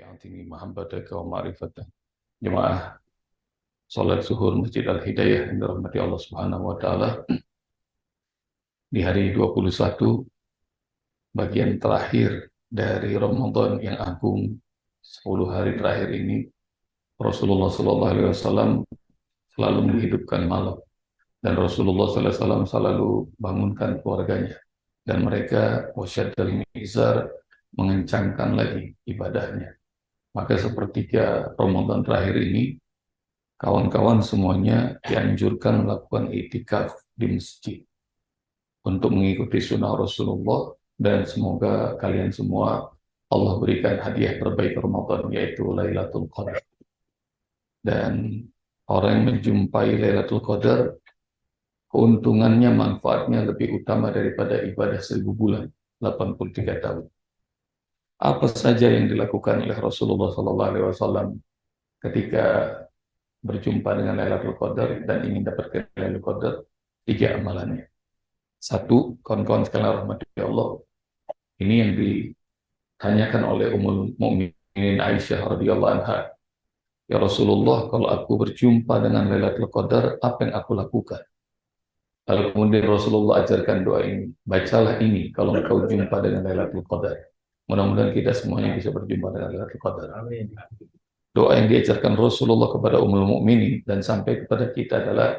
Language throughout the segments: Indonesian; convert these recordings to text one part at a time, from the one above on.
Atini mahabbataka wa ma'rifatah. Jemaah salat zuhur Masjid Al-Hidayah yang dirahmati Allah Subhanahu wa taala, di hari 21 bagian terakhir dari Ramadan yang agung, 10 hari terakhir ini Rasulullah sallallahu alaihi wasallam selalu menghidupkan malam, dan Rasulullah sallallahu alaihi wasallam selalu bangunkan keluarganya, dan mereka wasyaddal mizar, mengencangkan lagi ibadahnya. Maka sepertiga Ramadan terakhir ini, kawan-kawan semuanya dianjurkan melakukan itikaf di masjid untuk mengikuti sunnah Rasulullah, dan semoga kalian semua Allah berikan hadiah terbaik Ramadan, yaitu Lailatul Qadar. Dan orang yang menjumpai Lailatul Qadar, keuntungannya, manfaatnya lebih utama daripada ibadah 1000 bulan, 83 tahun. Apa saja yang dilakukan oleh Rasulullah SAW ketika berjumpa dengan Lailatul Qadar dan ingin dapatkan Lailatul Qadar? 3 amalannya. 1, kawan-kawan sekalian rahmati Allah, ini yang ditanyakan oleh Ummul Mukminin Aisyah radhiyallahu anha. Ya Rasulullah, kalau aku berjumpa dengan Lailatul Qadar, apa yang aku lakukan? Lalu kemudian Rasulullah ajarkan doa ini. Bacalah ini kalau engkau jumpa dengan Lailatul Qadar. Mudah-mudahan kita semuanya bisa berjumpa dengan Lailatul Qadar. Amin. Doa yang diajarkan Rasulullah kepada Ummul Mukminin dan sampai kepada kita adalah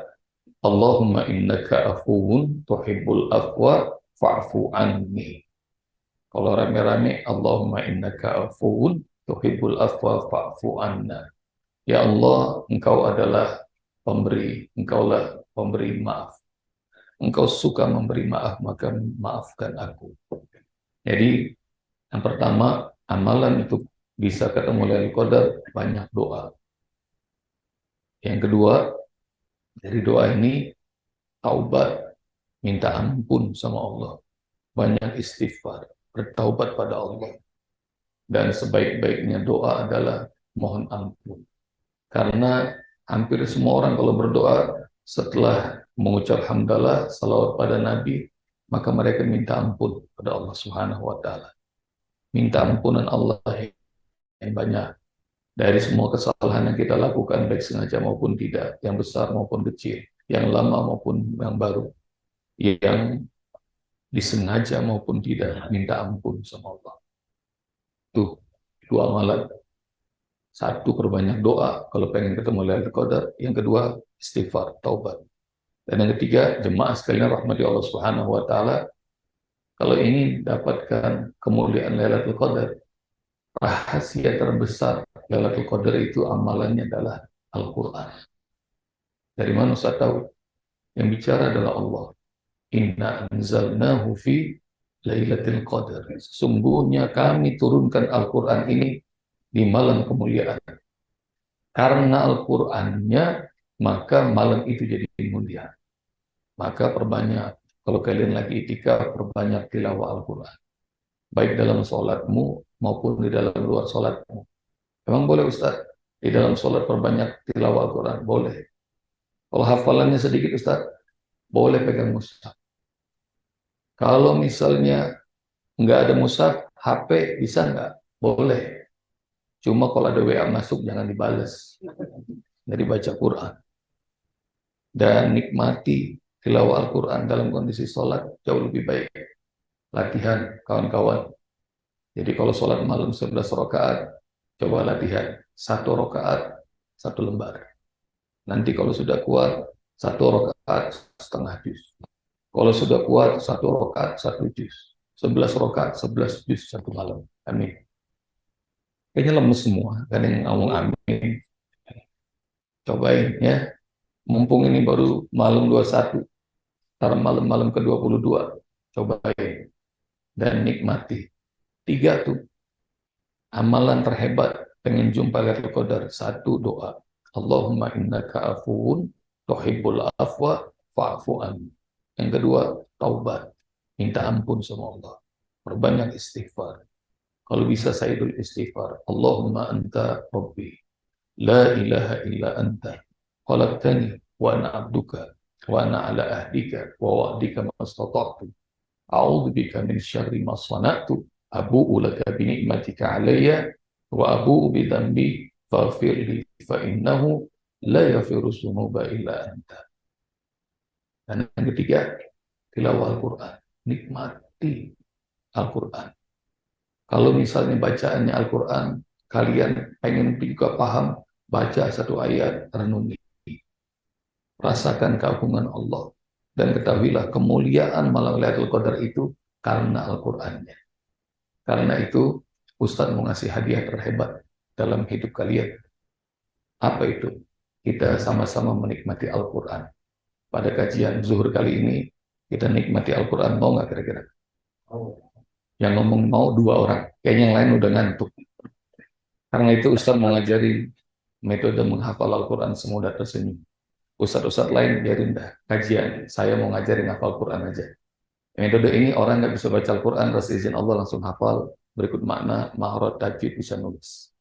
Allahumma innaka afuwun tuhibbul afwa fa'fu anni. Kalau rame-rame, Allahumma innaka afuwun tuhibbul afwa fa'fu anna. Ya Allah, engkau adalah pemberi, engkaulah pemberi maaf. Engkau suka memberi maaf, maka maafkan aku. Jadi, yang pertama, amalan untuk bisa ketemu Lailatul Qadar, banyak doa. Yang kedua, dari doa ini, taubat, minta ampun sama Allah. Banyak istighfar, bertaubat pada Allah. Dan sebaik-baiknya doa adalah mohon ampun. Karena hampir semua orang kalau berdoa setelah mengucap hamdalah, salawat pada Nabi, maka mereka minta ampun pada Allah Subhanahu wa taala. Minta ampunan Allah yang banyak dari semua kesalahan yang kita lakukan, baik sengaja maupun tidak, yang besar maupun kecil, yang lama maupun yang baru, yang disengaja maupun tidak, minta ampun sama Allah. Tuh, 2 amalan. 1, perbanyak doa kalau pengen ketemu Lailatul Qadar. Yang kedua, istighfar, taubat. Dan yang ketiga, jemaah sekalian rahmati Allah Subhanahu wa taala, kalau ingin dapatkan kemuliaan Lailatul Qadar, rahasia terbesar Lailatul Qadar itu amalannya adalah Al-Qur'an. Dari mana saya tahu? Yang bicara adalah Allah. Inna anzalnahu fi Lailatul Qadar. Sesungguhnya kami turunkan Al-Qur'an ini di malam kemuliaan. Karena Al-Qur'annya, maka malam itu jadi mulia. Maka perbanyak, kalau kalian lagi itikaf, perbanyak tilawah Al-Qur'an. Baik dalam sholatmu maupun di dalam luar sholatmu. Emang boleh Ustaz? Di dalam sholat perbanyak tilawah Al-Quran? Boleh. Kalau hafalannya sedikit Ustaz, boleh pegang mushaf. Kalau misalnya nggak ada mushaf, HP bisa nggak? Boleh. Cuma kalau ada WA masuk jangan dibales. Jadi baca Quran. Dan nikmati tilawah Al-Quran dalam kondisi sholat jauh lebih baik. Latihan kawan-kawan. Jadi kalau sholat malam 11 rakaat, coba latihan 1 rakaat 1 lembar. Nanti kalau sudah kuat 1 rakaat setengah juz. Kalau sudah kuat 1 rakaat 1 juz. 11 rakaat 11 juz 1 malam. Amin. Kayaknya lemes semua. Kan yang ngomong amin. Cobain ya. Mumpung ini baru malam 21. Ntar malam-malam ke-22. Cobain. Dan nikmati. 3 tuh. Amalan terhebat pengen jumpa Lailatul Qadar. 1, doa. Allahumma innaka afuwun tuhibbul afwa fa'fu anni. Yang kedua, taubat. Minta ampun sama Allah. Perbanyak istighfar. Kalau bisa sayyidul istighfar. Allahumma anta rabbi. La ilaha illa anta. Khalaqtani wa ana abduka. Wa ana ala ahdika wa wa'dika mastata'tu. A'udzu bika min syarri ma sana'tu. Abu'u laka bi ni'matika alayya wa abu bidzambi faghfir li fa innahu la yaghfiru dzunuba illa anta. Dan yang ketiga, tilawah Al-Quran. Nikmati Al-Quran. Kalau misalnya bacaannya Al-Quran, kalian pengen juga paham, baca satu ayat, renungi. Rasakan keagungan Allah. Dan ketahuilah kemuliaan malam Lailatul Qadar itu karena Al-Qur'annya. Karena itu Ustaz mau ngasih hadiah terhebat dalam hidup kalian. Apa itu? Kita sama-sama menikmati Al-Qur'an. Pada kajian zuhur kali ini kita nikmati Al-Qur'an, mau nggak kira-kira? Yang ngomong mau 2 orang, kayaknya yang lain udah ngantuk. Karena itu Ustaz mau ngajarin metode menghafal Al-Qur'an semudah tersenyum. Ustadz-ustadz lain biarin dah kajian, saya mau ngajarin hafal Quran aja. Metode ini orang nggak bisa baca Al-Quran, atas izin Allah langsung hafal, berikut makna, mahrot, tajwid, bisa nulis.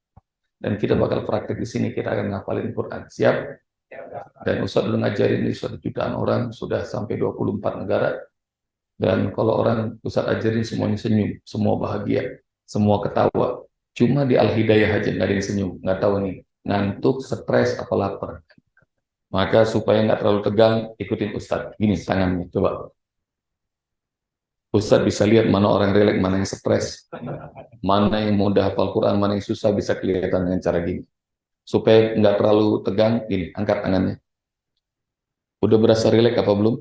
Dan kita bakal praktek di sini, kita akan ngafalin Quran. Siap? Dan Ustadz udah ngajarin ini sudah jutaan orang, sudah sampai 24 negara. Dan kalau orang Ustadz ajarin semuanya senyum, semua bahagia, semua ketawa. Cuma di Al-Hidayah aja nggak ada yang senyum, nggak tahu nih, ngantuk, stres, apa lapar. Maka supaya nggak terlalu tegang, ikutin Ustadz. Gini tangannya, coba. Ustadz bisa lihat mana orang rileks, mana yang stres, mana yang mudah hafal Quran, mana yang susah, bisa kelihatan dengan cara gini. Supaya nggak terlalu tegang, gini, angkat tangannya. Udah berasa rileks apa belum?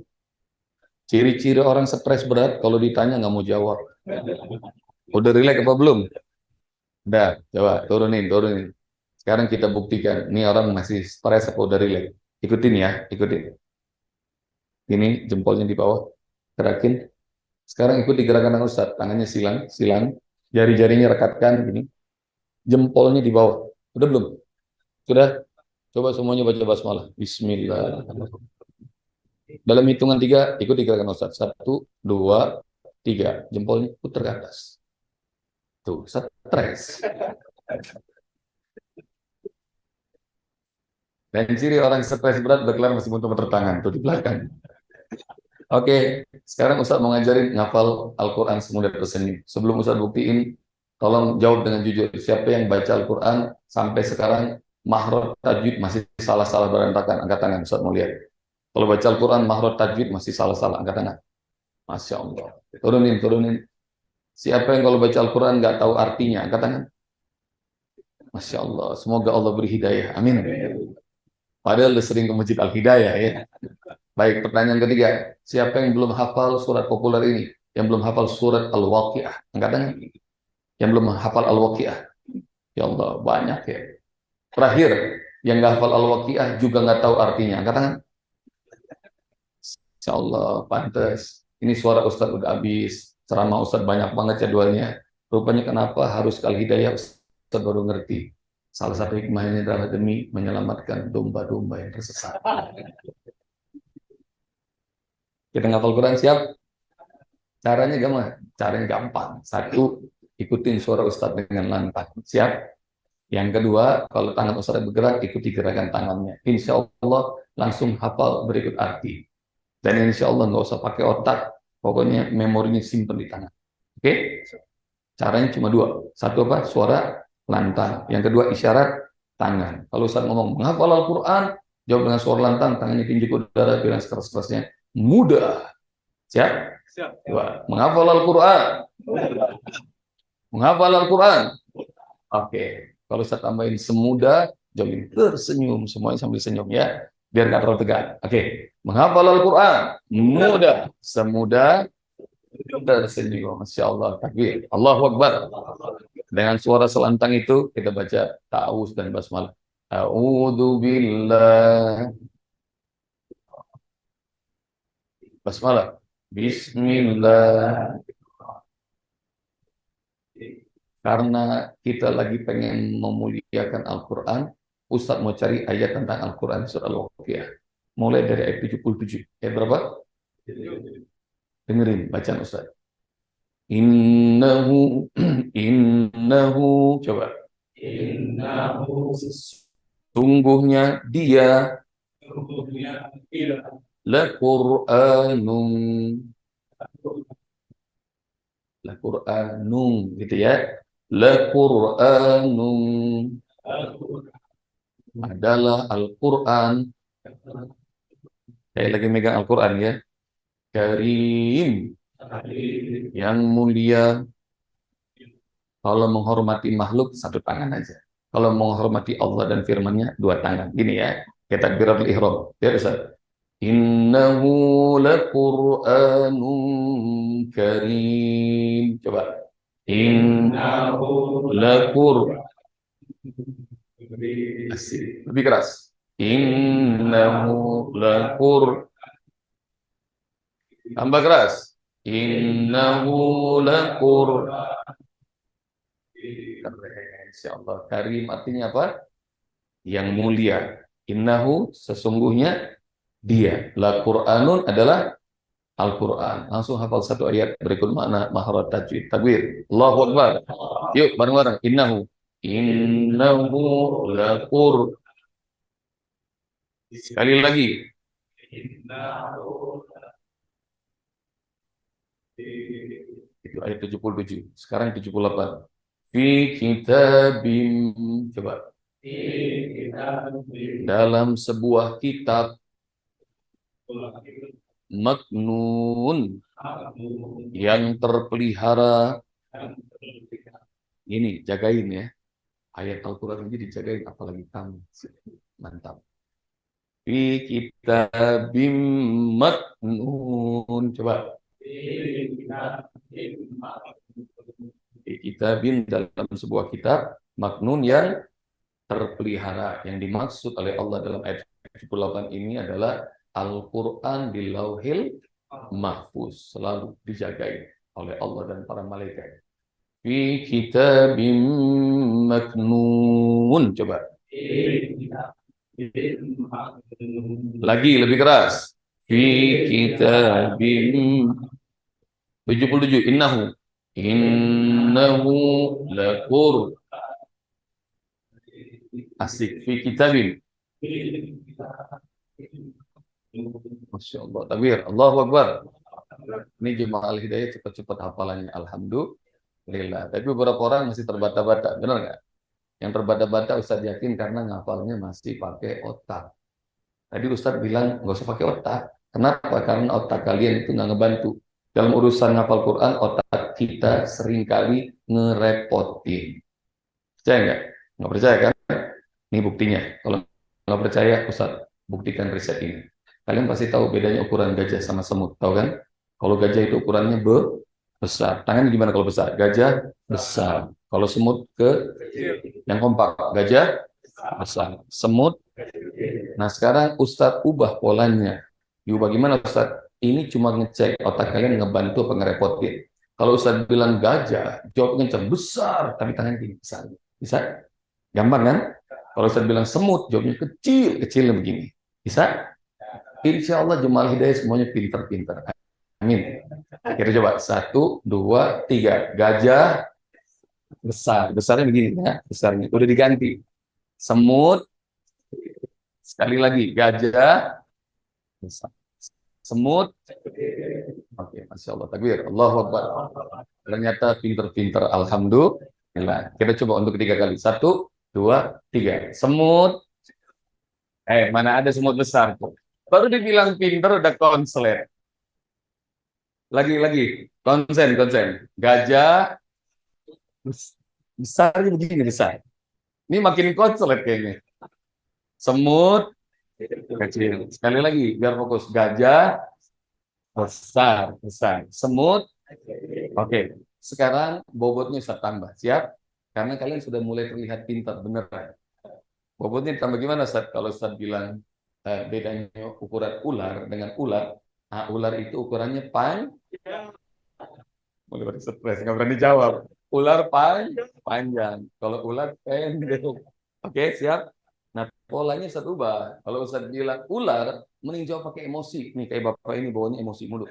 Ciri-ciri orang stres berat, kalau ditanya nggak mau jawab. Udah rileks apa belum? Udah, coba turunin, turunin. Sekarang kita buktikan, ini orang masih stres apa udah rileks. Ikutin ya, ikutin. Ini jempolnya di bawah, gerakin. Sekarang ikuti gerakan tangan Ustaz, tangannya silang, silang, jari-jarinya rekatkan, gini, jempolnya di bawah. Udah belum? Sudah? Coba semuanya baca basmalah. Bismillah. Dalam hitungan 3, ikuti gerakan Ustaz. 1, 2, 3. Jempolnya putar ke atas. Tuh, stres. Dan ciri orang stres berat berkelar masih butuh tangan. Tuh di belakang. Oke, sekarang Ustaz mau ngajarin ngafal Al-Quran semudah tersenyum. Sebelum Ustaz buktiin, tolong jawab dengan jujur. Siapa yang baca Al-Quran sampai sekarang mahrot tajwid masih salah-salah berantakan? Angkat tangan, Ustaz mau lihat. Kalau baca Al-Quran mahrot tajwid masih salah-salah, angkat tangan. Masya Allah. Turunin, turunin. Siapa yang kalau baca Al-Quran nggak tahu artinya? Angkat tangan. Masya Allah. Semoga Allah beri hidayah. Amin. Padahal udah sering ke Masjid Al-Hidayah ya. Baik, pertanyaan ketiga. Siapa yang belum hafal surat populer ini? Yang belum hafal surat Al-Waqiah? Angkat tangan. Yang belum hafal Al-Waqiah? Ya Allah, banyak ya. Terakhir, yang nggak hafal Al-Waqiah juga nggak tahu artinya. Angkat tangan. Insya Allah, pantas. Ini suara Ustadz udah habis. Ceramah Ustadz banyak banget jadwalnya. Rupanya kenapa harus ke Al-Hidayah, Ustadz baru ngerti. Salah satu hikmahnya adalah demi menyelamatkan domba-domba yang tersesat. Kita ngafal Quran, siap? Caranya gampang. Caranya gampang. 1, ikutin suara Ustadz dengan lantang. Siap? Yang kedua, kalau tangan Ustadz bergerak, ikuti gerakan tangannya. Insya Allah langsung hafal berikut arti. Dan insya Allah nggak usah pakai otak. Pokoknya memorinya simpen di tangan. Oke? Caranya cuma 2. 1 apa? Suara lantang. Yang kedua, isyarat tangan. Kalau Ustadz ngomong menghafal Al-Quran, jawab dengan suara lantang, tangannya tinju ke udara, bilang keras-kerasnya. Mudah. Siap? Siap. 2. Menghafal Al-Quran. Menghafal Al-Quran. Oke. Kalau saya tambahin semudah, jawabin tersenyum. Semuanya sambil senyum ya. Biar nggak terlalu tegang. Oke. Menghafal Al-Quran. Mudah. Semudah tersenyum. Masya Allah. Takbir. Allahu Akbar. Dengan suara selantang itu, kita baca ta'awuz dan basmalah. A'udzu billah. Basmalah. Bismillah. Karena kita lagi pengen memuliakan Al-Quran, Ustadz mau cari ayat tentang Al-Quran surah Al-Waqiah. Mulai dari ayat 77. Ayat berapa? Dengerin bacaan Ustadz. Innahu, innahu, coba. Innahu, sungguhnya dia, la Qur'anun, la Qur'anun, gitu ya. Laqur'anun adalah Al-Quran. Saya lagi megang Al-Quran ya. Karim, yang mulia. Kalau menghormati makhluk, satu tangan aja. Kalau menghormati Allah dan firman-Nya, dua tangan. Gini ya, kayak takbiratul ihram. Ya, Ustaz. Innahu laqur'anun karim. Coba. Innahu laqur. Asik. Lebih keras. Innahu laqur. Tambah keras. Innahu laqur. Keren, insyaallah. Karim artinya apa? Yang mulia. Innahu sesungguhnya dia. La Qur'anun adalah Al-Quran. Langsung hafal satu ayat berikut makna maharat tajwid. Takbir. Allahu Akbar. Yuk bareng-bareng. Innahu. Innahu la Qur. Sekali lagi. Itu ayat 77. Sekarang 78. Fi kitabim. Coba. Dalam sebuah kitab maknun yang terpelihara. Ini jagain ya. Ayat Al-Quran ini dijagain, apalagi kamu. Mantap. Fi kitabim maknun. Coba. Fi kitabim dalam sebuah kitab maknun yang terpelihara. Yang dimaksud oleh Allah dalam ayat 78 ini adalah Al-Quran di Lauhil Mahfuz, selalu dijagai oleh Allah dan para malaikat. Fi kitabim maknun. Coba. Lagi lebih keras. Fi kitabim 77. Innahu. Innahu laqur. Asik. Fi kitabim. Masya Allah. Takbir. Allahu Akbar. Ini jemaah Al-Hidayah cepat-cepat hafalannya. Alhamdulillah. Tapi beberapa orang masih terbata-bata. Benar nggak? Yang terbata-bata Ustadz yakin karena ngafalnya masih pakai otak. Tadi Ustadz bilang nggak usah pakai otak. Kenapa? Karena otak kalian itu nggak ngebantu. Dalam urusan ngafal Quran, otak kita seringkali ngerepotin. Percaya nggak? Nggak percaya kan? Ini buktinya. Kalau nggak percaya, Ustadz buktikan riset ini. Kalian pasti tahu bedanya ukuran gajah sama semut, tahu kan? Kalau gajah itu ukurannya besar. Tangan gimana kalau besar? Gajah besar. Kalau semut yang kompak. Gajah besar. Semut. Nah sekarang Ustadz ubah polanya. Diubah gimana Ustadz? Ini cuma ngecek otak kalian ngebantu apa ngerepotin. Kalau Ustadz bilang gajah, jawabnya kencang besar, tapi tangan gini besar. Bisa? Gampang kan? Kalau Ustadz bilang semut, jawabnya kecil, kecilnya begini. Bisa? Insya Allah jemaah hidayah semuanya pinter-pinter. Amin. Kita coba. 1, 2, 3. Gajah besar. Besarnya begini ya. Besarnya. Udah diganti. Semut. Sekali lagi. Gajah besar. Semut. Oke. Masya Allah. Takbir. Allahu Akbar. Ternyata pinter-pinter. Alhamdulillah. Kita coba untuk ketiga kali. 1, 2, 3. Semut. Mana ada semut besar. Baru dibilang pinter udah konslet. Lagi. Konsen. Gajah besarnya begini besar. Ini makin konslet kayaknya. Semut kecil. Sekali lagi biar fokus. Gajah besar. Semut. Oke. Sekarang bobotnya saya tambah. Siap? Karena kalian sudah mulai terlihat pintar beneran. Bobotnya tambah gimana Ustaz? Kalau Ustaz bilang bedanya ukuran ular dengan ular. Nah, ular itu ukurannya mulai stres, nggak berani jawab. Ular panjang. Kalau ular pendek. Oke, siap? Nah, polanya Ustaz ubah. Kalau Ustaz bilang ular, mending jawab pakai emosi. Nih, kayak Bapak ini bawanya emosi mulu.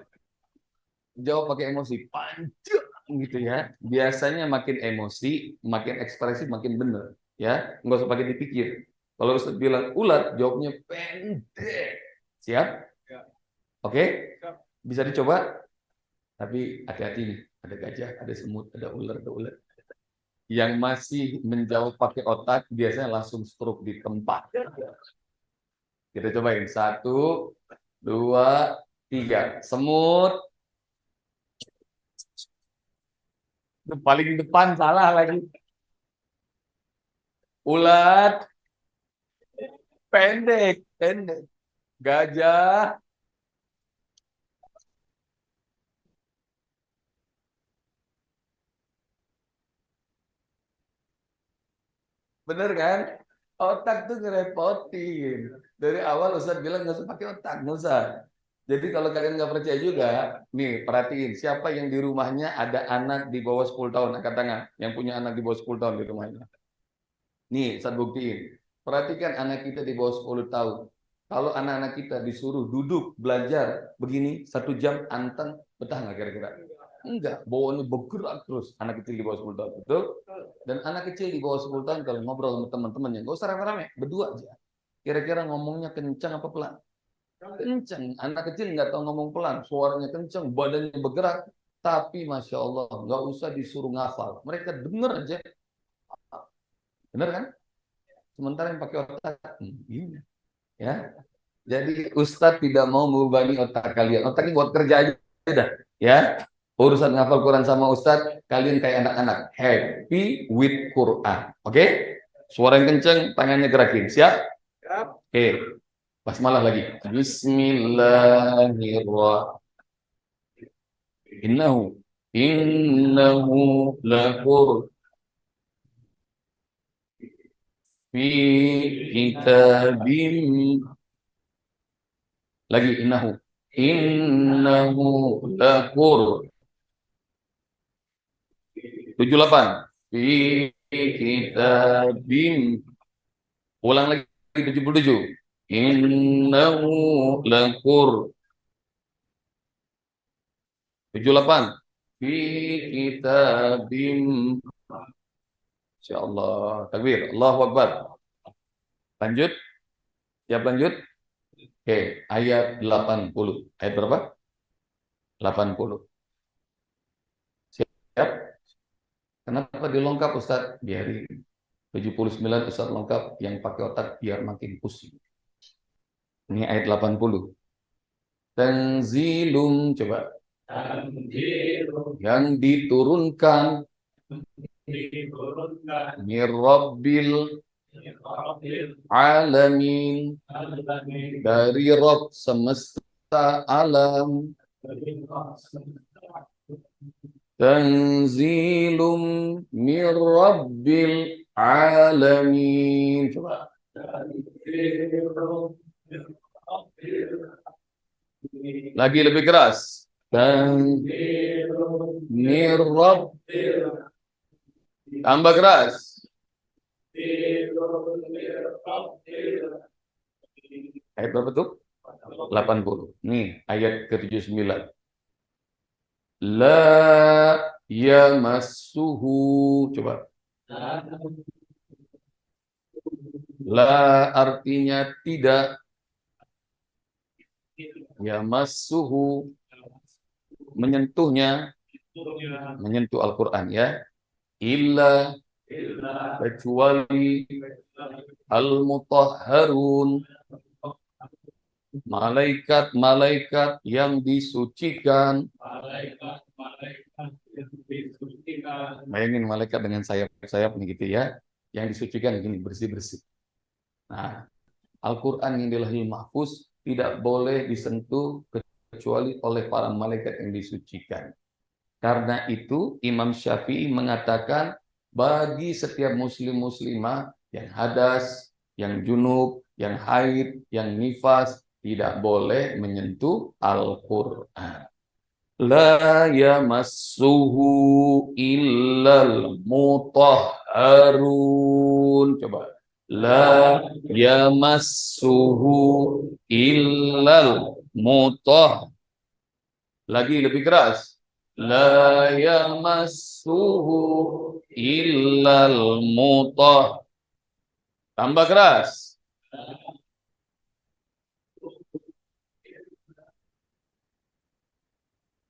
Jawab pakai emosi. Panjang gitu ya. Biasanya makin emosi, makin ekspresif, makin bener. Ya, nggak usah pakai dipikir. Kalau Ustaz bilang ular, jawabnya pendek. Siap? Oke? Bisa dicoba? Tapi hati-hati nih. Ada gajah, ada semut, ada ular. Yang masih menjawab pakai otak biasanya langsung stroke di tempat. Kita cobain. Satu, dua, tiga. Semut. Itu paling depan salah lagi. Ulat. Pendek. Pendek. Gajah. Bener kan? Otak tuh ngerepotin. Dari awal Ustaz bilang nggak usah pakai otak, nggak usah. Jadi kalau kalian nggak percaya juga, nih perhatiin siapa yang di rumahnya ada anak di bawah 10 tahun, angkat tangan. Yang punya anak di bawah 10 tahun di rumahnya. Nih, saya buktiin. Perhatikan anak kita di bawah 10 tahun. Kalau anak-anak kita disuruh duduk belajar begini 1 jam anteng, betah nggak kira-kira? Enggak, bawaannya bergerak terus. Anak kecil di bawah 10 tahun, betul? Dan anak kecil di bawah 10 tahun kalau ngobrol sama teman-temannya, nggak usah rame-rame, berdua aja. Kira-kira ngomongnya kencang apa pelan? Kencang. Anak kecil nggak tahu ngomong pelan, suaranya kencang, badannya bergerak. Tapi Masya Allah, nggak usah disuruh ngafal. Mereka denger aja. Bener kan? Sementara yang pakai otak, gini. Ya. Jadi Ustadz tidak mau membebani otak kalian. Otaknya buat kerja aja dah. Ya. Urusan ngafal Quran sama Ustadz, kalian kayak anak-anak. Happy with Quran. Oke? Suara yang kenceng, tangannya gerakin. Siap? Oke. Basmalah lagi. Bismillahirrahmanirrahim. Innahu lakur fi kitabim. Lagi innahu lakur 78 fi kitabim. Ulang lagi 77. Innahu lakur 78 fi kitabim. Insyaallah. Takbir. Allahu Akbar. Lanjut. Siap lanjut. Oke, ayat 80. Ayat berapa? 80. Siap? Kenapa dilengkap Ustaz? Biarin. 79 Ustaz lengkap, yang pakai otak biar makin pusing. Ini ayat 80. Tanzilum, coba. Yang diturunkan mir Rabbil alamin, dari Rabb semesta alam. Tanzilum mir Rabbil alamin. Coba. Lagi lebih keras. Tanzilum mir Rabb. Tambah keras. Ayat berapa tuh? 80. Nih, ayat ke-79. La yamassuhu. Coba. La artinya tidak. Yamassuhu, menyentuhnya. Menyentuh Al-Quran ya. Illa, kecuali al-mutahharun, malaikat-malaikat yang disucikan. Bayangin malaikat dengan sayap-sayap nih gitu ya. Yang disucikan gini, bersih-bersih. Nah, Al-Quran yang di Lauhul Mahfuz tidak boleh disentuh kecuali oleh para malaikat yang disucikan. Karena itu Imam Syafi'i mengatakan bagi setiap muslim muslimah yang hadas, yang junub, yang haid, yang nifas tidak boleh menyentuh Al-Quran. La yamassuhu illal mutahharun. Coba. La yamassuhu illal mutahharun. Lagi lebih keras. La yamassuhu illal mutahharun. Tambah keras.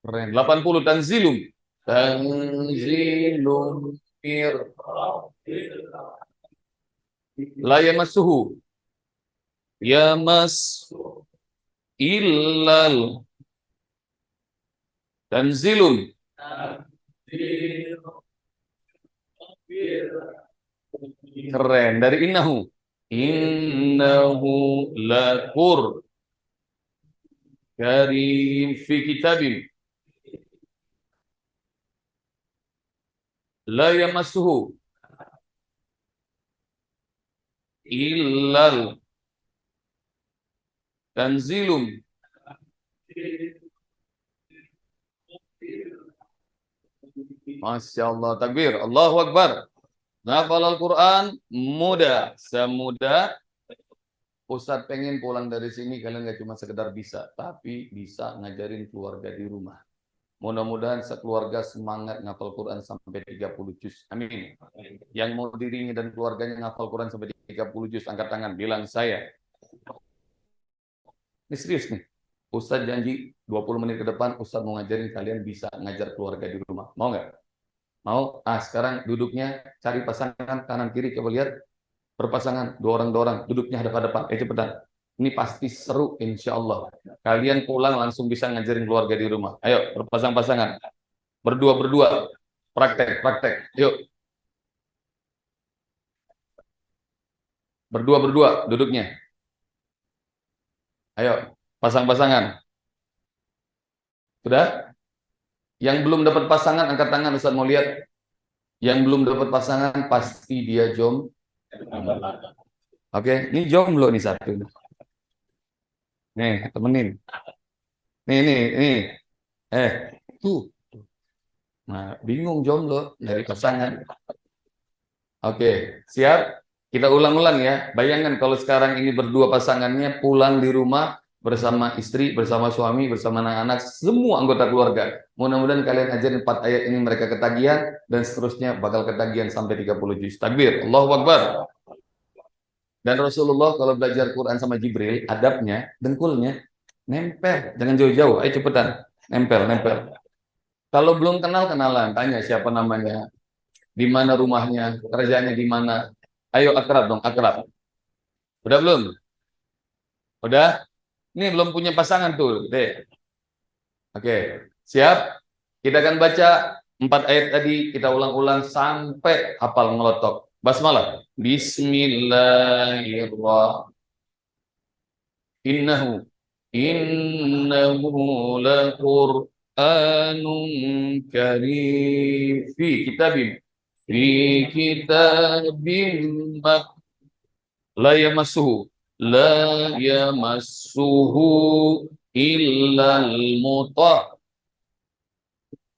Keren. 80. Tanzilum. Tanzilum La yamassuhu yamas illal tanzilun. Keren. Dari innahu. Innahu lakur karim fi kitabin la yamassuhu illal tanzilum. Masya Allah, takbir, Allahu Akbar. Ngafal Al-Quran mudah, semudah. Ustadz pengen pulang dari sini kalian nggak cuma sekedar bisa, tapi bisa ngajarin keluarga di rumah. Mudah-mudahan sekeluarga semangat ngafal Quran sampai 30 juz. Amin. Yang mau dirinya dan keluarganya ngafal Quran sampai 30 juz, angkat tangan, bilang saya. Ini serius nih. Ustadz janji 20 menit ke depan Ustadz mau ngajarin kalian bisa ngajar keluarga di rumah. Mau nggak? Mau? Sekarang duduknya cari pasangan kanan kiri, coba lihat. Berpasangan, dua orang, duduknya hadap-hadapan. Cepetan. Ini pasti seru, insya Allah. Kalian pulang langsung bisa ngajarin keluarga di rumah. Ayo, berpasang-pasangan. Berdua-berdua. Praktek. Yuk. Berdua-berdua duduknya. Ayo, pasang-pasangan. Sudah? Yang belum dapat pasangan, angkat tangan, Ustaz mau lihat. Yang belum dapat pasangan, pasti dia Oke, ini jomblo nih satu. Nih, temenin. Nih. Tuh. Nah, bingung jomblo dari pasangan. Oke, siap? Kita ulang-ulang ya. Bayangkan kalau sekarang ini berdua pasangannya pulang di rumah bersama istri, bersama suami, bersama anak-anak, semua anggota keluarga. Mudah-mudahan kalian ajarin 4 ayat ini mereka ketagihan dan seterusnya bakal ketagihan sampai 30 juz. Takbir, Allahu Akbar. Dan Rasulullah kalau belajar Quran sama Jibril, adabnya, dengkulnya, nempel. Jangan jauh-jauh, ayo cepetan. Nempel. Kalau belum kenal, kenalan. Tanya siapa namanya, di mana rumahnya, kerjanya di mana. Ayo akrab dong, akrab. Udah belum? Udah? Ini belum punya pasangan tuh, deh. Oke, siap? Kita akan baca 4 ayat tadi, kita ulang-ulang sampai hafal ngelotok. Basmalah. Bismillahirrahmanirrahim. Innahu laqur'anun karim fi kitabim la yamassuhu illal mutahharun.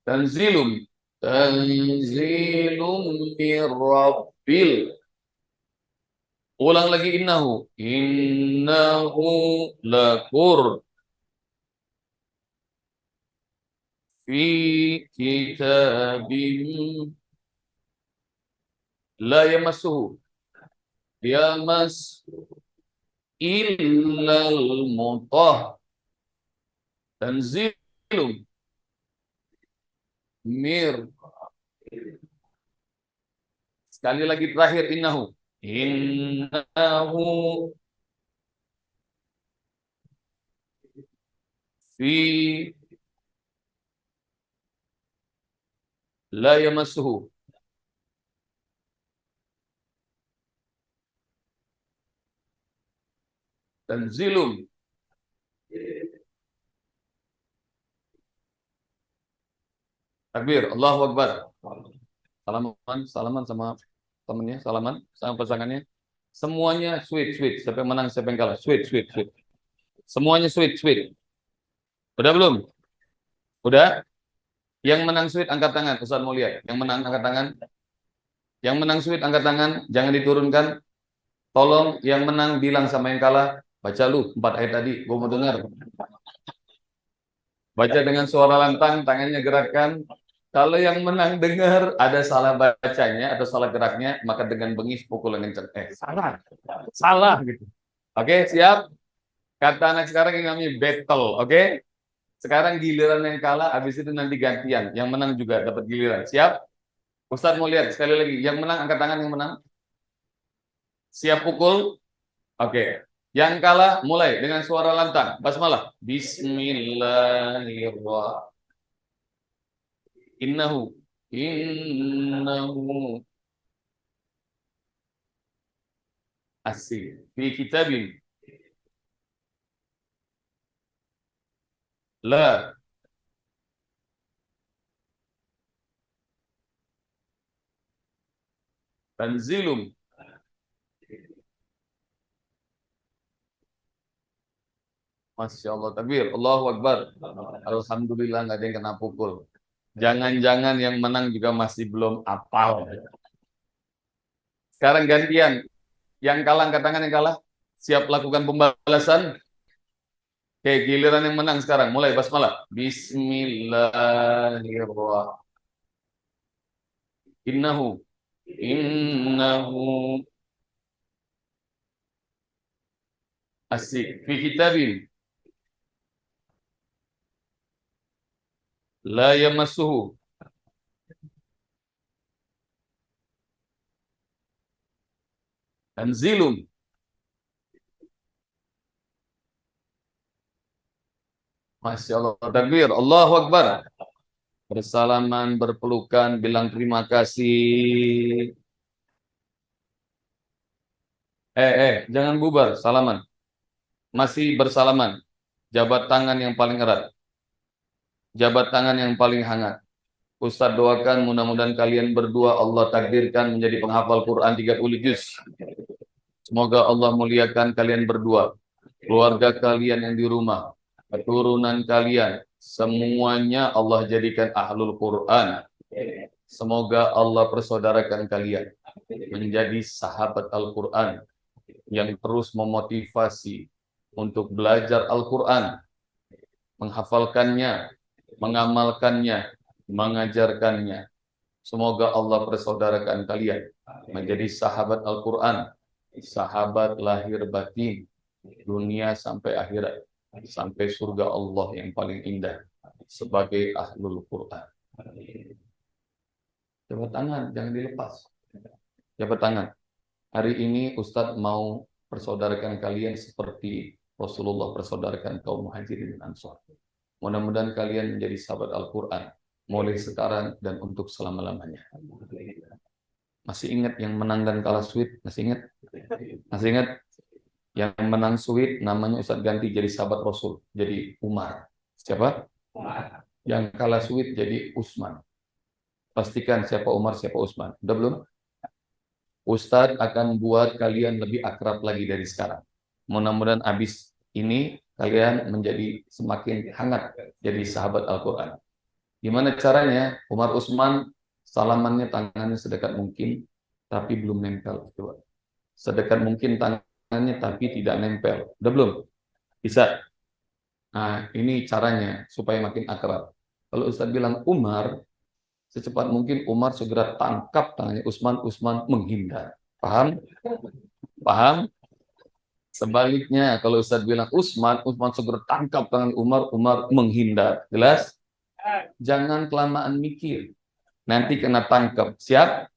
Tanzilum mir rabbil. Ulang lagi innahu lakur fi kitabim la yamassuhu illal mutahharun. Tanzilum mir. Sekali lagi terakhir innahu fi la yamassuhu tanzilum. Takbir, Allahu Akbar. Salaman sama temennya, salaman sama pasangannya. Semuanya sweet. Siapa yang menang, siapa yang kalah. Sweet. Semuanya sweet. Udah belum? Udah? Yang menang sweet angkat tangan. Ustaz mau lihat. Yang menang angkat tangan. Yang menang sweet angkat tangan. Jangan diturunkan. Tolong yang menang bilang sama yang kalah. Baca lu 4 ayat tadi. Gue mau dengar. Baca dengan suara lantang. Tangannya gerakkan. Kalau yang menang dengar ada salah bacanya atau salah geraknya, maka dengan bengis pukul dengan kencang. Salah gitu. Oke, siap? Kata anak sekarang yang namanya battle, oke? Sekarang giliran yang kalah, habis itu nanti gantian. Yang menang juga dapat giliran. Siap? Ustadz mau lihat sekali lagi. Yang menang angkat tangan yang menang. Siap pukul? Oke. Yang kalah mulai dengan suara lantang. Basmalah. Bismillahirrahmanirrahim. Innahu. Innahu. Asik. Fi kitabin. La. Tanzilum. Masya Allah. Takbir. Allahu Akbar. Alhamdulillah nggak ada yang kena pukul. Jangan-jangan yang menang juga masih belum apal. Sekarang gantian. Yang kalah angkat tangan yang kalah. Siap lakukan pembalasan. Oke, giliran yang menang sekarang. Mulai basmalah. Bismillahirrahmanirrahim. Innahu. Innahu. Asik. Fi kitabin. La yamassuhu. Tanzilum. Masya Allah. Takbir. Allahu Akbar. Bersalaman, berpelukan, bilang terima kasih. Jangan bubar, salaman. Masih bersalaman. Jabat tangan yang paling erat. Jabat tangan yang paling hangat. Ustadz doakan mudah-mudahan kalian berdua Allah takdirkan menjadi penghafal Quran 30 juz. Semoga Allah muliakan kalian berdua. Keluarga kalian yang di rumah. Keturunan kalian. Semuanya Allah jadikan ahlul Quran. Semoga Allah persaudarakan kalian menjadi sahabat Al-Quran yang terus memotivasi untuk belajar Al-Quran, menghafalkannya, mengamalkannya, mengajarkannya. Semoga Allah persaudarakan kalian menjadi sahabat Al-Quran, sahabat lahir batin, dunia sampai akhirat, sampai surga Allah yang paling indah sebagai ahlul Quran. Jabat tangan, jangan dilepas. Jabat tangan. Hari ini Ustadz mau persaudarakan kalian seperti Rasulullah persaudarakan kaum muhajirin dan ansor. Mudah-mudahan kalian menjadi sahabat Al-Quran mulai sekarang dan untuk selama-lamanya. Masih ingat yang menang dan kalah sweet? Masih ingat? Masih ingat? Yang menang sweet namanya Ustadz ganti jadi sahabat Rasul, jadi Umar. Siapa? Yang kalah sweet jadi Usman. Pastikan siapa Umar, siapa Usman. Udah belum? Ustadz akan buat kalian lebih akrab lagi dari sekarang. Mudah-mudahan habis ini kalian menjadi semakin hangat jadi sahabat Al-Quran. Gimana caranya? Umar Usman salamannya tangannya sedekat mungkin, tapi belum nempel. Coba. Sedekat mungkin tangannya, tapi tidak nempel. Udah belum? Bisa? Nah, ini caranya supaya makin akrab. Kalau Ustadz bilang Umar, secepat mungkin Umar segera tangkap tangannya Usman, Usman menghindar. Paham? Paham? Sebaliknya, kalau Ustadz bilang Usman, Usman segera tangkap tangan Umar, Umar menghindar. Jelas? Jangan kelamaan mikir. Nanti kena tangkap. Siap?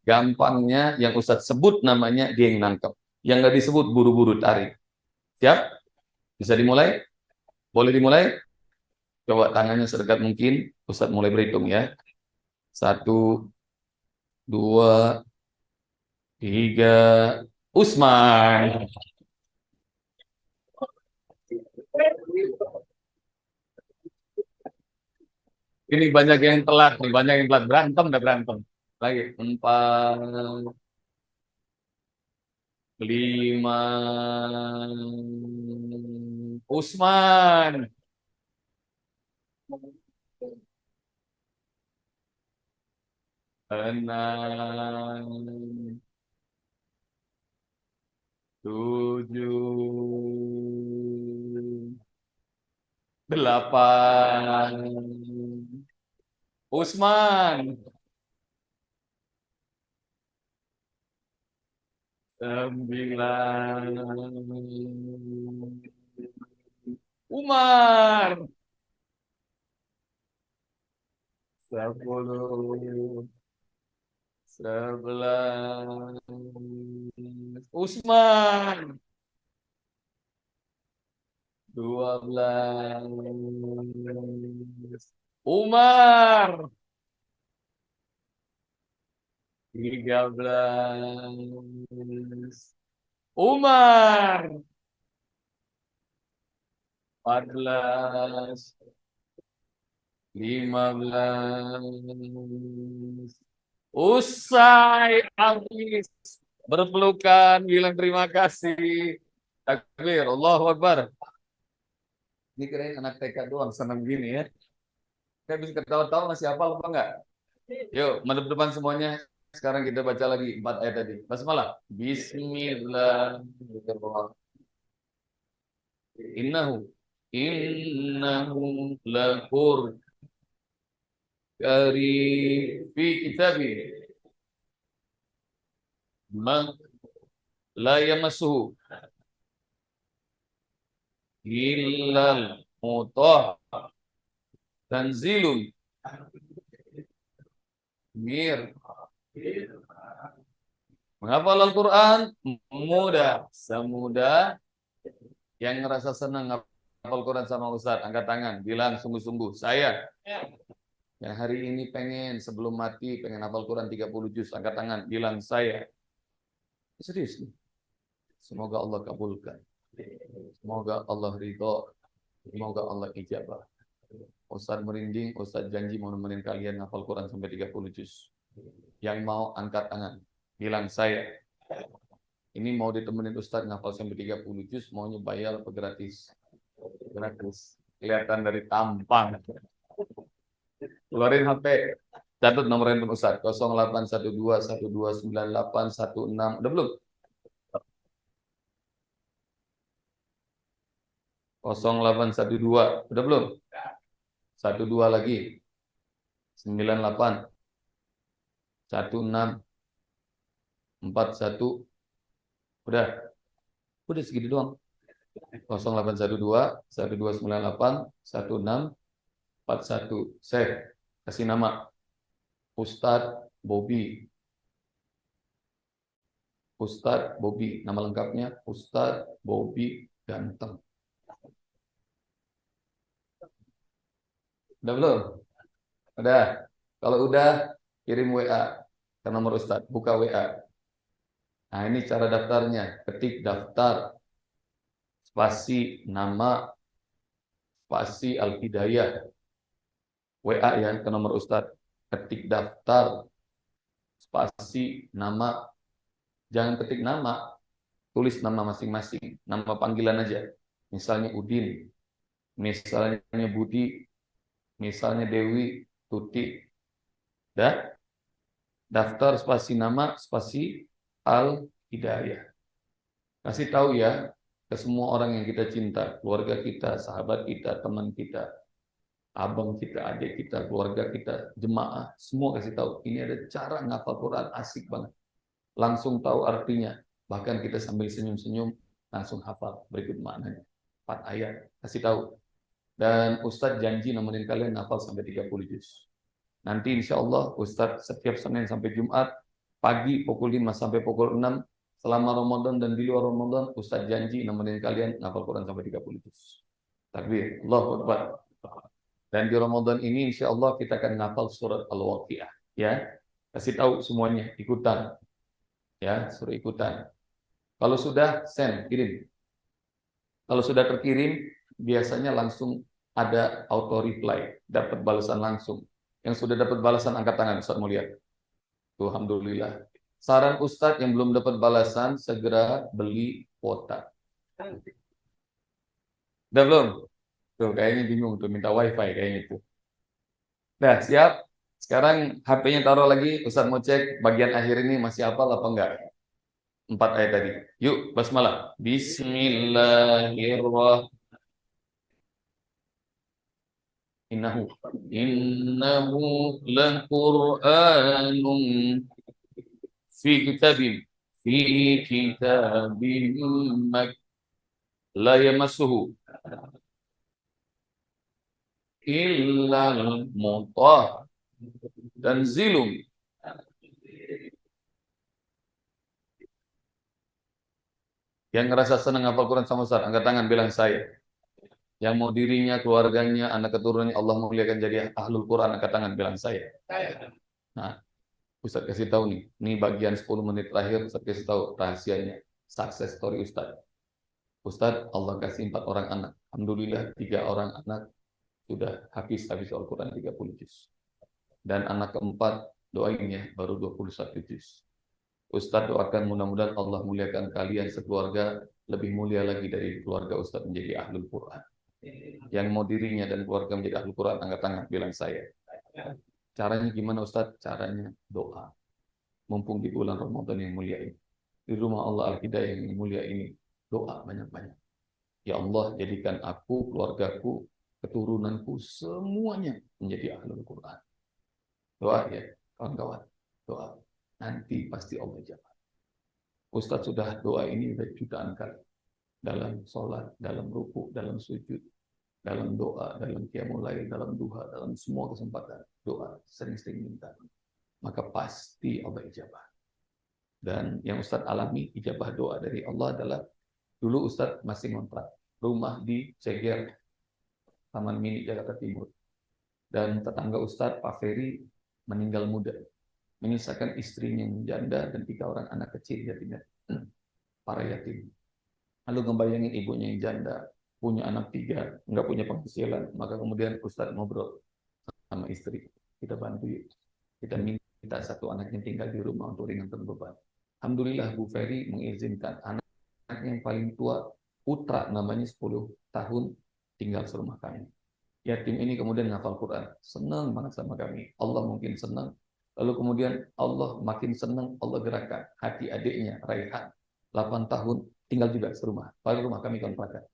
Gampangnya yang Ustadz sebut namanya, dia yang nangkep. Yang nggak disebut, buru-buru tarik. Siap? Bisa dimulai? Boleh dimulai? Coba tangannya sedekat mungkin. Ustadz mulai berhitung ya. 1, 2, 3. Usman. Ini banyak yang telat nih, banyak yang telat berantem, udah berantem. Lagi 4, 5. Usman. 6, 7, 8. Usman. 9. Umar. 10. 11. Usman. 12. Umar. 13. Umar. 14. 15. Usai habis berpelukan bilang terima kasih. Takbir, Allahu Akbar. Ini kirain anak TK doang senang gini ya. Kayak bisa ketawa-tawa masih hafal apa enggak? Yuk, madep depan semuanya. Sekarang kita baca lagi 4 ayat tadi. Basmalah. Bismillahirrahmanirrahim. Innahu lakur karim fi kitabih ma la yamassuhu illal mutahhar tanzilun mir. Menghafal Al-Quran mudah, semudah yang ngerasa senang hafal Quran sama Ustaz, angkat tangan, bilang sungguh-sungguh, saya yang hari ini pengen sebelum mati pengen hafal Quran 30 juz, angkat tangan, bilang saya. Serius nih. Semoga Allah kabulkan. Semoga Allah ridho. Semoga Allah ijabah. Ustaz merinding, Ustaz janji mau nemenin kalian hafal Quran sampai 30 juz. Yang mau angkat tangan, bilang saya. Ini mau ditemenin Ustaz ngafal sampai 30 juz, maunya bayar apa gratis? Gratis. Kelihatan dari tampang. Keluarin HP. Catat nomor handphone Ustaz. 0812129816. Udah belum? 0812. Udah belum? 12 lagi. 98 16 41. Udah segitu doang. 0812 1298 1641. Save. Kasih nama Ustadz Bobby. Ustadz Bobby. Nama lengkapnya Ustadz Bobby Ganteng. Udah belum? Udah. Kalau udah, kirim WA ke nomor Ustadz. Buka WA. Nah, ini cara daftarnya. Ketik daftar. Spasi nama. Spasi Al-Hidayah. WA ya ke nomor Ustadz. Ketik daftar. Spasi nama. Jangan ketik nama. Tulis nama masing-masing. Nama panggilan aja. Misalnya Udin. Misalnya Budi. Misalnya Dewi. Tuti. Dah. Daftar spasi nama. Spasi Al-Hidayah. Kasih tahu ya ke semua orang yang kita cinta, keluarga kita, sahabat kita, teman kita, abang kita, adik kita, keluarga kita, jemaah, semua kasih tahu. Ini ada cara ngafal Quran asik banget. Langsung tahu artinya. Bahkan kita sambil senyum-senyum langsung hafal. Berikut maknanya. 4 ayat kasih tahu. Dan Ustadz janji nemenin kalian ngafal sampai 30 juz. Nanti insya Allah Ustadz setiap Senin sampai Jumat pagi pukul 5 sampai pukul 6 selama Ramadan dan di luar Ramadan Ustadz janji nemenin kalian ngafal Quran sampai 30 juz. Takbir, Allahu Akbar. Dan di Ramadan ini insya Allah kita akan ngafal surat Al-Waqiah. Ya, kasih tahu semuanya, ikutan. Ya, suruh ikutan. Kalau sudah send, kirim. Kalau sudah terkirim, biasanya langsung ada auto reply, dapat balasan langsung. Yang sudah dapat balasan angkat tangan, Ustaz mau lihat. Tuh, alhamdulillah. Saran Ustadz yang belum dapat balasan, segera beli kuota. Udah belum? Tuh, kayaknya bingung tuh, minta wifi kayaknya tuh. Nah, siap. Sekarang HP-nya taruh lagi, Ustadz mau cek bagian akhir ini masih hafal apa enggak? 4 ayat tadi. Yuk, basmalah. Bismillahirrahmanirrahim. Innahu laqur'anun fi kitabin la yamassuhu illal mutahhar tanzilum Yang ngerasa senang hafal Quran sama Ustaz, angkat tangan bilang saya. Yang mau dirinya, keluarganya, anak keturunannya Allah muliakan jadi ahlul Quran, angkat tangan bilang saya. Nah, Ustaz kasih tahu nih, ini bagian 10 menit terakhir Ustaz kasih tahu rahasianya, success story Ustaz. Ustaz, Allah kasih 4 orang anak. Alhamdulillah 3 orang anak sudah habis Al-Quran 30 juz. Dan anak keempat doain ya baru 21 juz. Ustaz doakan mudah-mudahan Allah muliakan kalian sekeluarga lebih mulia lagi dari keluarga Ustaz menjadi ahlul Quran. Yang mau dirinya dan keluarga menjadi ahlul Quran angkat tangan bilang saya. Caranya gimana Ustaz? Caranya doa. Mumpung di bulan Ramadan yang mulia ini. Di rumah Allah Al-Hidayah yang mulia ini. Doa banyak-banyak. Ya Allah, jadikan aku, keluargaku, keturunanku, semuanya menjadi ahlul Quran. Doa ya, kawan-kawan. Doa. Nanti pasti Allah jawab. Ustadz sudah doa ini sudah jutaan kali. Dalam sholat, dalam ruku, dalam sujud, dalam doa, dalam qiyamul lail, dalam duha, dalam semua kesempatan. Doa, sering-sering minta. Maka pasti Allah ijabah. Dan yang Ustadz alami, ijabah doa dari Allah adalah dulu Ustadz masih ngontrak rumah di Ceger, Taman Mini, Jakarta Timur. Dan tetangga Ustadz, Pak Ferry, meninggal muda. Menyisakan istrinya yang janda dan 3 orang anak kecil yatim, para yatim. Lalu ngebayangin ibunya yang janda, punya anak 3, nggak punya penghasilan. Maka kemudian Ustadz ngobrol sama istri, kita bantu yuk. Kita minta 1 anak yang tinggal di rumah untuk ringankan beban. Alhamdulillah Bu Ferry mengizinkan anaknya yang paling tua, putra namanya 10 tahun, tinggal serumah kami. Yatim ini kemudian ngafal Quran, senang banget sama kami. Allah mungkin senang. Lalu kemudian Allah makin senang, Allah gerakkan hati adiknya, Raihan, 8 tahun, tinggal juga serumah. Baru rumah kami kontrakan.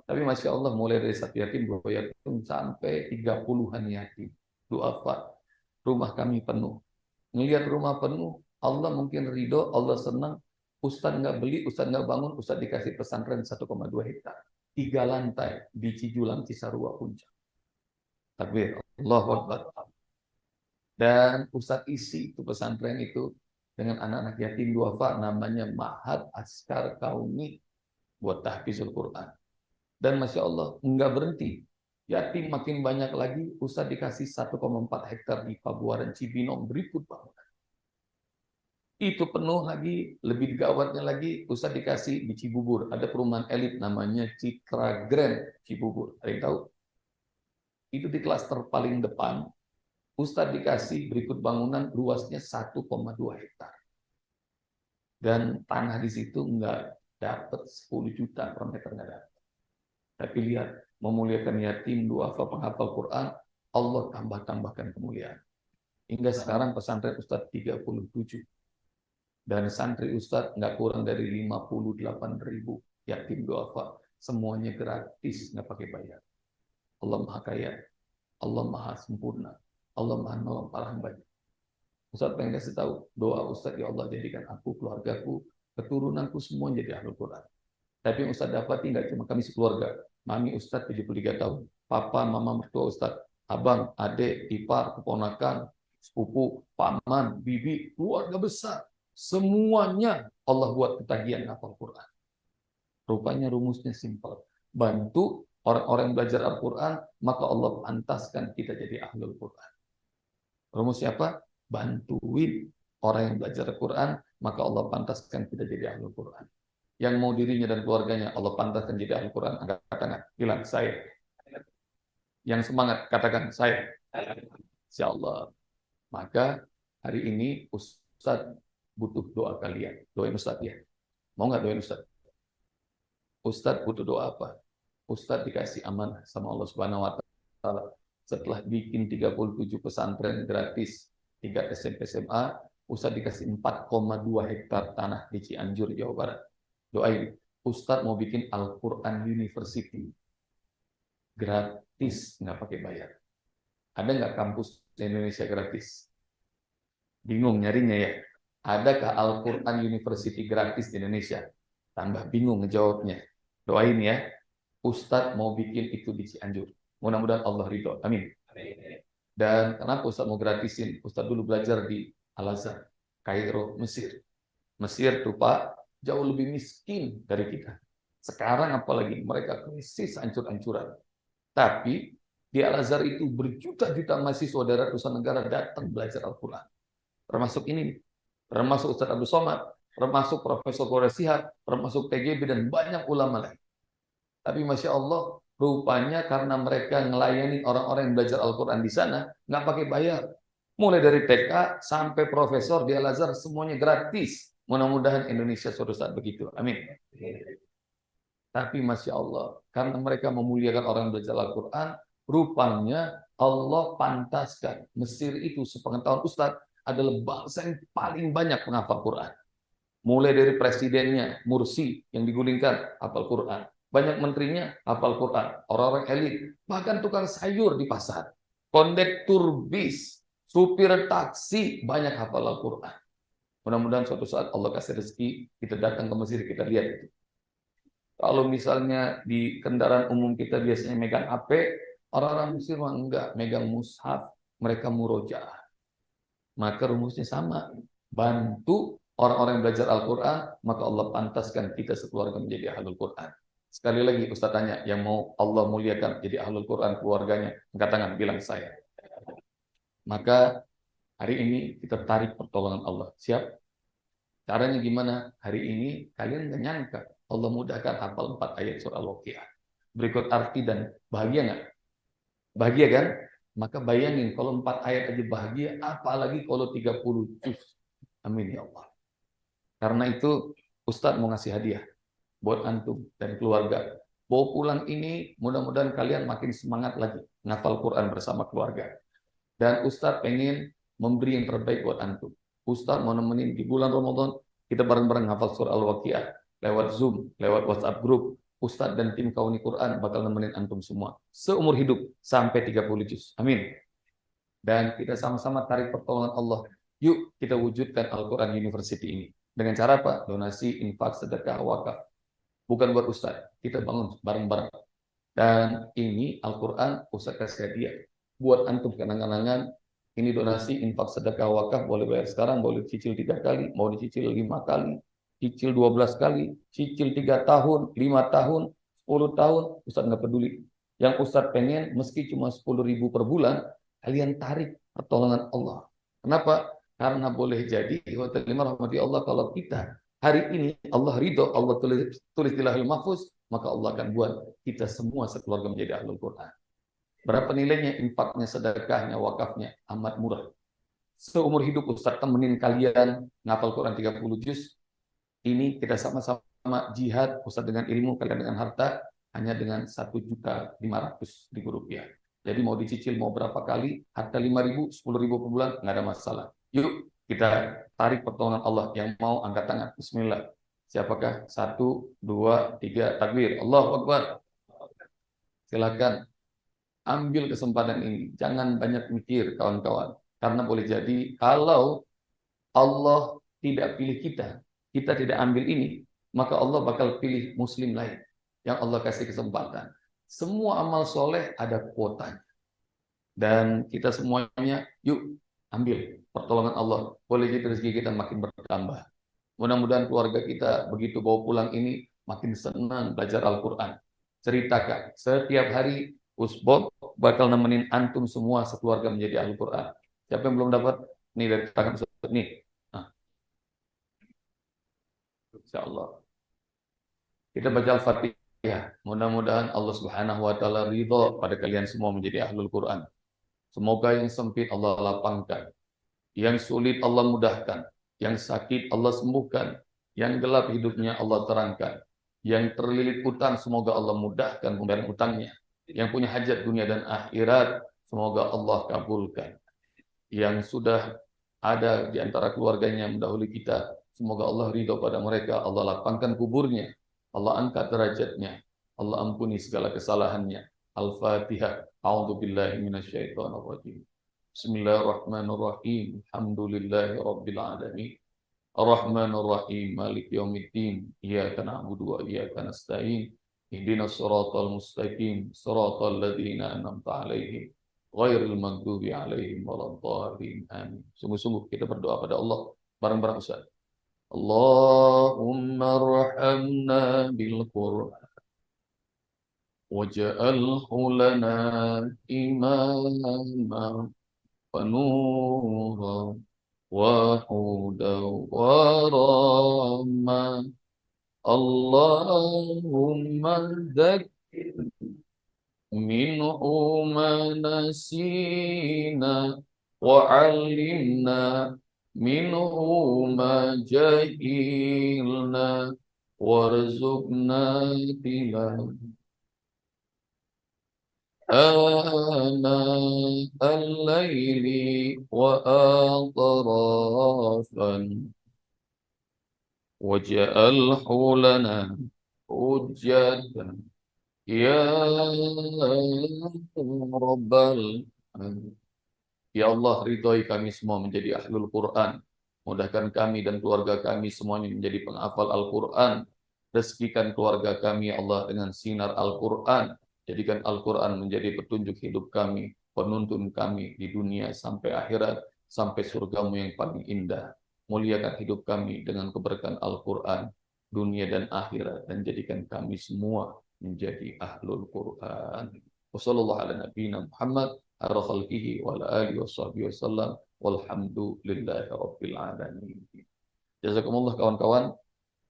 Tapi Masya Allah, mulai dari 1 yatim, 2 yatim, sampai 30-an yatim. Duafa, rumah kami penuh. Ngelihat rumah penuh, Allah mungkin ridho, Allah senang. Ustadz nggak beli, Ustadz nggak bangun, Ustadz dikasih pesantren 1,2 hektar. 3 lantai di Cijulang, Cisarua, Puncak. Takbir, Allahu Akbar. Dan Ustadz isi itu pesantren itu dengan anak-anak yatim duafa, namanya Ma'had Askar Kauni buat tahfizul Quran. Dan Masya Allah, enggak berhenti. Yatim makin banyak lagi, Ustadz dikasih 1,4 hektar di Pabuaran Cibinong, berikut bangunan. Itu penuh lagi, lebih gawatnya lagi, Ustadz dikasih di Cibubur. Ada perumahan elit namanya Citra Grand Cibubur. Ada yang tahu? Itu di klaster paling depan, Ustadz dikasih berikut bangunan luasnya 1,2 hektar. Dan tanah di situ enggak dapat 10 juta per meter, enggak dapat. Tapi lihat, memuliakan yatim, duafa, penghafal Quran, Allah tambah-tambahkan kemuliaan. Hingga sekarang pesantren Ustadz 37. Dan santri Ustadz enggak kurang dari 58.000 yatim duafa. Semuanya gratis, enggak pakai bayar. Allah Maha Kaya, Allah Maha Sempurna. Allah Maha Nolong para hambanya. Ustaz pengen kasih tahu, doa Ustaz, ya Allah jadikan aku, keluargaku, keturunanku semua jadi ahlul Quran. Tapi yang Ustaz dapati nggak cuma kami sekeluarga. Mami Ustaz 73 tahun, papa, mama, mertua Ustaz, abang, adik, ipar, keponakan, sepupu, paman, bibi, keluarga besar. Semuanya Allah buat ketagihan hafal Quran. Rupanya rumusnya simpel. Bantu orang-orang yang belajar Al-Quran, maka Allah pantaskan kita jadi ahlul Quran. Rumusnya apa? Bantuin orang yang belajar Al-Quran, maka Allah pantaskan kita jadi ahlul Quran. Yang mau dirinya dan keluarganya, Allah pantaskan jadi ahlul Quran. Angkat tangan, bilang saya. Yang semangat, katakan saya. Insya Allah. Maka hari ini Ustadz butuh doa kalian. Doain Ustadz ya. Mau nggak doain Ustadz? Ustadz butuh doa apa? Ustadz dikasih amanah sama Allah Subhanahu wa Ta'ala. Setelah bikin 37 pesantren gratis, 3 SMP SMA, Ustadz dikasih 4,2 hektar tanah di Cianjur, Jawa Barat. Doain, Ustadz mau bikin Al-Quran University. Gratis, nggak pakai bayar. Ada nggak kampus di Indonesia gratis? Bingung nyarinya ya? Adakah Al-Quran University gratis di Indonesia? Tambah bingung ngejawabnya. Doain ya, Ustadz mau bikin itu di Cianjur. Mudah-mudahan Allah ridho. Amin. Dan kenapa Ustadz mau gratisin? Ustadz dulu belajar di Al-Azhar, Kairo, Mesir. Mesir tuh Pak, jauh lebih miskin dari kita. Sekarang apalagi mereka krisis hancur-hancuran. Tapi di Al-Azhar itu berjuta-juta mahasiswa dari ratusan negara datang belajar Al-Quran. Termasuk ini, termasuk Ustaz Abdul Somad, termasuk Profesor Quraish Shihab, termasuk TGB dan banyak ulama lain. Tapi Masya Allah, rupanya karena mereka melayani orang-orang yang belajar Al-Quran di sana, nggak pakai bayar. Mulai dari TK sampai profesor di Al-Azhar, semuanya gratis. Mudah-mudahan Indonesia suatu saat begitu. Amin. Tapi Masya Allah, karena mereka memuliakan orang yang belajar Al-Quran, rupanya Allah pantaskan. Mesir itu sepengetahuan Ustadz adalah bangsa yang paling banyak menghafal Quran. Mulai dari presidennya, Mursi yang digulingkan, hafal Quran. Banyak menterinya, hafal Quran. Orang-orang elit, bahkan tukang sayur di pasar. Kondektur bis, supir taksi, banyak hafal Al-Quran. Mudah-mudahan suatu saat Allah kasih rezeki, kita datang ke Mesir, kita lihat itu. Kalau misalnya di kendaraan umum kita biasanya megang HP, orang-orang Mesir enggak, megang mushaf, mereka murojaah. Maka rumusnya sama, bantu orang-orang yang belajar Al-Quran, maka Allah pantaskan kita sekeluarga menjadi ahlul Quran. Sekali lagi Ustaz tanya, yang mau Allah muliakan jadi ahlul Quran keluarganya, angkat tangan, bilang saya. Maka hari ini kita tarik pertolongan Allah. Siap? Caranya gimana? Hari ini kalian nggak nyangka Allah mudahkan hafal 4 ayat surah Al-Waqiah. Berikut arti dan bahagia nggak? Bahagia kan? Maka bayangin kalau 4 ayat aja bahagia, apalagi kalau 30 juz. Amin ya Allah. Karena itu Ustadz mau ngasih hadiah buat antum dan keluarga. Bawa pulang ini mudah-mudahan kalian makin semangat lagi ngafal Quran bersama keluarga. Dan Ustadz pengen memberi yang terbaik buat antum. Ustadz mau nemenin di bulan Ramadan kita bareng-bareng ngafal surah Al-Waqiah lewat Zoom, lewat WhatsApp group. Ustadz dan tim Kauni Quran bakal nemenin antum semua seumur hidup sampai 30 juz. Amin. Dan kita sama-sama tarik pertolongan Allah. Yuk kita wujudkan Al-Quran University ini. Dengan cara apa? Donasi, infak, sedekah, wakaf. Bukan buat Ustadz. Kita bangun bareng-bareng. Dan ini Al-Quran Ustadz kasih hadiah. Buat antum kenang-kenangan. Ini donasi, infak, sedekah, wakaf. Boleh bayar sekarang, boleh cicil 3 kali. Mau dicicil 5 kali. Cicil 12 kali. Cicil 3 tahun, 5 tahun, 10 tahun. Ustadz nggak peduli. Yang Ustadz pengen, meski cuma 10.000 per bulan, kalian tarik pertolongan Allah. Kenapa? Karena boleh jadi rahmati Allah kalau kita hari ini Allah ridho, Allah tulis di Lauhul Mahfuz, maka Allah akan buat kita semua sekeluarga menjadi ahlul Quran. Berapa nilainya? Infaknya, sedekahnya, wakafnya, amat murah. Seumur hidup Ustaz temenin kalian ngapal Quran 30 juz. Ini kita sama-sama jihad, Ustaz dengan ilmu, kalian dengan harta, hanya dengan 1.500.000 rupiah. Jadi mau dicicil mau berapa kali, harta 5.000, 10.000 per bulan, nggak ada masalah. Yuk kita tarik pertolongan Allah. Yang mau angkat tangan. Bismillah. Siapakah? 1, 2, 3, takbir. Allahu Akbar. Silakan ambil kesempatan ini. Jangan banyak mikir kawan-kawan. Karena boleh jadi kalau Allah tidak pilih kita, kita tidak ambil ini, maka Allah bakal pilih muslim lain yang Allah kasih kesempatan. Semua amal soleh ada kuotanya. Dan kita semuanya, yuk ambil pertolongan Allah. Boleh jadi rezeki kita makin bertambah. Mudah-mudahan keluarga kita begitu bawa pulang ini makin senang belajar Al-Quran. Ceritakan, setiap hari Usbok bakal nemenin antum semua sekeluarga menjadi Al-Quran. Siapa yang belum dapat? Nih dari tangan Ustaz. Nih. Nah. Insya Allah. Kita baca Al-Fatihah. Mudah-mudahan Allah Subhanahu wa taala ridho pada kalian semua menjadi ahlul Quran. Semoga yang sempit Allah lapangkan, yang sulit Allah mudahkan, yang sakit Allah sembuhkan, yang gelap hidupnya Allah terangkan, yang terlilit utang semoga Allah mudahkan pembayaran utangnya, yang punya hajat dunia dan akhirat semoga Allah kabulkan, yang sudah ada di antara keluarganya yang mendahului kita semoga Allah ridho pada mereka, Allah lapangkan kuburnya, Allah angkat derajatnya, Allah ampuni segala kesalahannya. Al-Fatihah. A'udzu billahi minasyaitonir rajim. Bismillahirrahmanirrahim. Alhamdulillahi rabbil alamin. Ar-Rahmanir Rahim. Maliki yaumiddin. Iyyaka na'budu wa iyyaka nasta'in. Ihdinas siratal mustaqim. Siratal ladzina an'amta 'alaihim ghairil maghdubi 'alaihim waladdallin. Amin. Sungguh-sungguh kita berdoa pada Allah bareng-bareng Ustaz. اللهم ارحمنا بالقرآن واجعله لنا إماما ونورا وهدى ورحمة. اللهم ذكر منه ما نسينا وعلمنا منه ما جهلنا وارزقنا تلاوته آناء الليل وأطرافا واجعله لنا حجة يا رب العالمين. Ya Allah, ridhoi kami semua menjadi ahlul Quran. Mudahkan kami dan keluarga kami semuanya menjadi penghafal Al-Quran. Rezekikan keluarga kami, ya Allah, dengan sinar Al-Quran. Jadikan Al-Quran menjadi petunjuk hidup kami, penuntun kami di dunia sampai akhirat, sampai surgamu yang paling indah. Muliakan hidup kami dengan keberkahan Al-Quran, dunia dan akhirat, dan jadikan kami semua menjadi ahlul Quran. Wassalamualaikum ala khalqihi wa ala alihi wa sahbihi wasallam walhamdulillahi rabbil alamin. Jazakumullah kawan-kawan.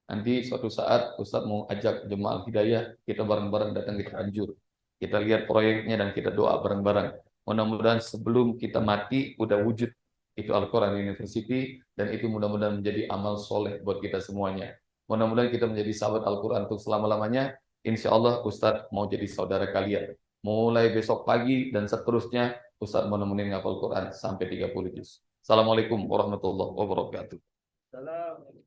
Nanti suatu saat Ustaz mau ajak Jemaah Hidayah kita bareng-bareng datang ke Cianjur. Kita lihat proyeknya dan kita doa bareng-bareng. Mudah-mudahan sebelum kita mati udah wujud itu Al-Quran University, dan itu mudah-mudahan menjadi amal soleh buat kita semuanya. Mudah-mudahan kita menjadi sahabat Al-Quran untuk selama-lamanya. Insya Allah Ustadz mau jadi saudara kalian. Mulai besok pagi dan seterusnya Ustadz mau nemenin ngapal Quran sampai 30 juz. Assalamualaikum warahmatullahi wabarakatuh. Salam.